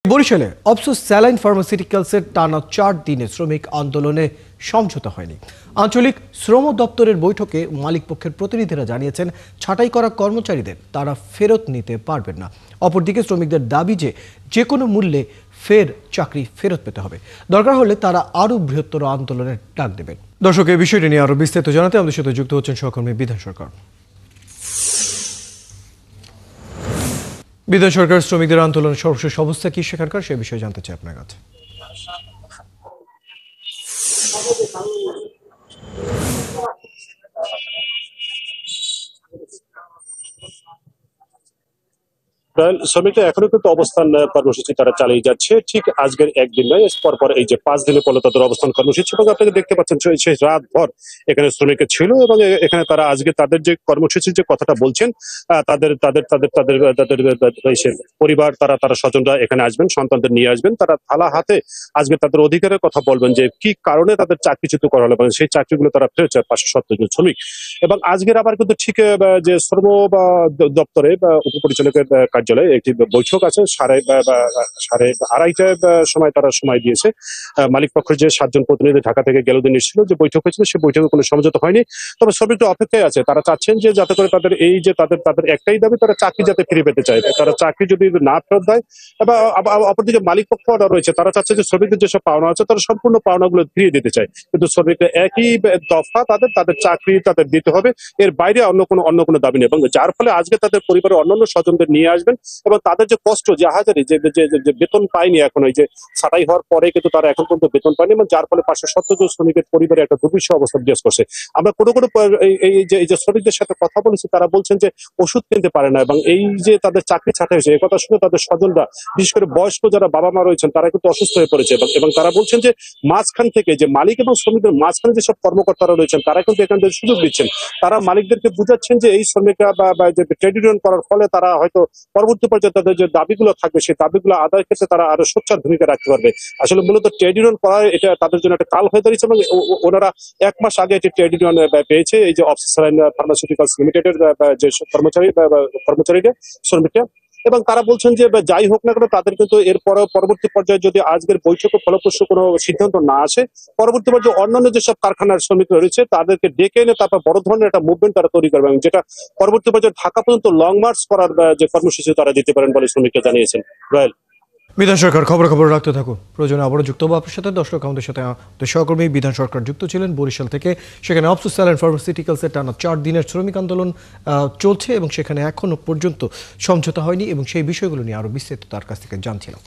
বরিশালে অফসোস স্যালাইন ফার্মাসিউটিক্যালসের টানা 4 দিনের শ্রমিক আন্দোলনে সমঝোতা হয়নি। আঞ্চলিক শ্রম দপ্তরের বৈঠকে মালিক পক্ষের প্রতিনিধিরা জানিয়েছেন ছাঁটাই করা কর্মচারীদের তারা ফেরত নিতে পারবেন না। অপরদিকে শ্রমিকদের দাবি যে কোনো মূল্যে চাকরি ফেরত পেতে হবে, দরকার হলে তারা আরও বৃহত্তর আন্দোলনের ডাক দেবেন। দর্শক, এই বিষয়টি নিয়ে আরও বিস্তারিত জানাতে আমাদের সাথে যুক্ত হচ্ছেন সহকর্মী বিধান সরকার। বিধান সরকার, শ্রমিকদের আন্দোলনের সর্বশেষ অবস্থা কি সেখানকার, সে বিষয়ে জানতে চাই আপনার কাছে। শ্রমিকরা এখনো কিন্তু অবস্থান কর্মসূচি তারা চালিয়ে যাচ্ছে। ঠিক আজকের একদিন নয়, পরপর এই যে 5 দিনের পরে তাদের অবস্থান কর্মসূচি, এবং আপনাকে দেখতে পাচ্ছেন সেই রাত ভর এখানে শ্রমিক ছিল এবং এখানে তারা আজকে তাদের যে কর্মসূচির যে কথাটা বলছেন, তাদের তাদের তাদের তাদের তাদের পরিবার, তারা স্বজনরা এখানে আসবেন, সন্তানদের নিয়ে আসবেন, তারা থালা হাতে আজকে তাদের অধিকারের কথা বলবেন যে কি কারণে তাদের চাকরিচ্যুত করা হলো এবং সেই চাকরিগুলো তারা ফেরত চায় 570 জন শ্রমিক। এবং আজকের আবার কিন্তু ঠিক যে শ্রম দপ্তরে উপপরিচালকের কার্যালয়ে একটি বৈঠক আছে, সাড়ে 2:30টায় সময় তারা সময় দিয়েছে। মালিক পক্ষের যে 7 জন প্রতিনিধি ঢাকা থেকে গেল দিন এসেছিল, যে বৈঠক হয়েছিল সেই বৈঠকে কোনো সমঝোতা হয়নি। তবে শ্রমিকরা অপেক্ষায় আছে, তারা চাচ্ছেন যে যাতে করে তাদের এই যে তাদের একটাই দাবি, তারা চাকরি যাতে ফিরে পেতে চায়। তারা চাকরি যদি না ফেরত দেয়, বা অপরদিকে মালিক পক্ষ রয়েছে, তারা চাচ্ছে যে শ্রমিকদের যেসব পাওনা আছে তারা সম্পূর্ণ পাওনাগুলো ফিরিয়ে দিতে চায়। কিন্তু শ্রমিকরা একই দফা, তাদের চাকরি তাদের দিতে হবে, এর বাইরে অন্য কোনো দাবি নেই। এবং যার ফলে আজকে তাদের পরিবারের অন্যান্য স্বজনদের নিয়ে আসবেন এবং তাদের যে কষ্ট, যে হাজারি যে বেতন পায়নি, এখন এই যে ছাঁটাই হওয়ার পরে কিন্তু তারা এখন পর্যন্ত বেতন পায়নি, এবং যার ফলে 570 জন শ্রমিকের পরিবারে একটা দুর্বিষহ অবস্থা বিরাজ করছে। আমরা কোনো এই যে শ্রমিকদের সাথে কথা বলেছি, তারা বলছেন যে ওষুধ কিনতে পারে না, এবং এই যে তাদের চাকরি ছাঁটাই হয়েছে, এই কথা শুনে তাদের স্বজনরা, বিশেষ করে বয়স্ক যারা বাবা মা রয়েছেন, তারা কিন্তু অসুস্থ হয়ে পড়েছে। এবং তারা বলছেন যে মাঝখান থেকে, যে মালিক এবং শ্রমিকদের মাঝখানে যেসব কর্মকর্তারা রয়েছেন, তারা কিন্তু এখান থেকে সুযোগ দিচ্ছেন। তারা মালিকদেরকে বুঝাচ্ছেন যে এই শ্রমিকরা বা যে ট্রেড ইউনিয়ন করার ফলে তারা হয়তো পরবর্তী পর্যায়ে তাদের যে দাবিগুলো থাকবে, সেই দাবিগুলো আদায়ের ক্ষেত্রে তারা আরো সোচ্চার ভূমিকা রাখতে পারবে। আসলে মূলত ট্রেড ইউনিয়ন করা এটা তাদের জন্য একটা কাল হয়ে দাঁড়িয়েছে, এবং ওনারা 1 মাস আগে একটি ট্রেড ইউনিয়ন পেয়েছে, এই যে অফসাইন ফার্মাসিউটিক্যালস লিমিটেডের যে কর্মচারীরা, শ্রমিকরা। এবং তারা বলছেন যে যাই হোক না কেন, তাদের কিন্তু এর পরবর্তী পর্যায়ে যদি আজকের বৈঠকে ফলপ্রসূ কোনো সিদ্ধান্ত না আসে, পরবর্তী পর্যায়ে অন্যান্য যেসব কারখানার শ্রমিক রয়েছে তাদেরকে ডেকে এনে তারপর বড় ধরনের একটা মুভমেন্ট তারা তৈরি করবে, এবং যেটা পরবর্তী পর্যায়ে ঢাকা পর্যন্ত লং মার্চ করার যে কর্মসূচি তারা দিতে পারেন বলে শ্রমিকরা জানিয়েছেন। রয়েল বিধান সরকার, খবর রাখতে থাকুন, প্রয়োজনে আবারও যুক্ত হবো আপনার সাথে। দর্শক, আমাদের সাথে সহকর্মী বিধান সরকার যুক্ত ছিলেন বরিশাল থেকে। সেখানে অফসোস স্যালাইন ফার্মাসিউটিক্যালসের টানা 4 দিনের শ্রমিক আন্দোলন চলছে এবং সেখানে এখনো পর্যন্ত সমঝোতা হয়নি, এবং সেই বিষয়গুলো নিয়ে আরও বিস্তারিত তার কাছ থেকে জানছিলাম।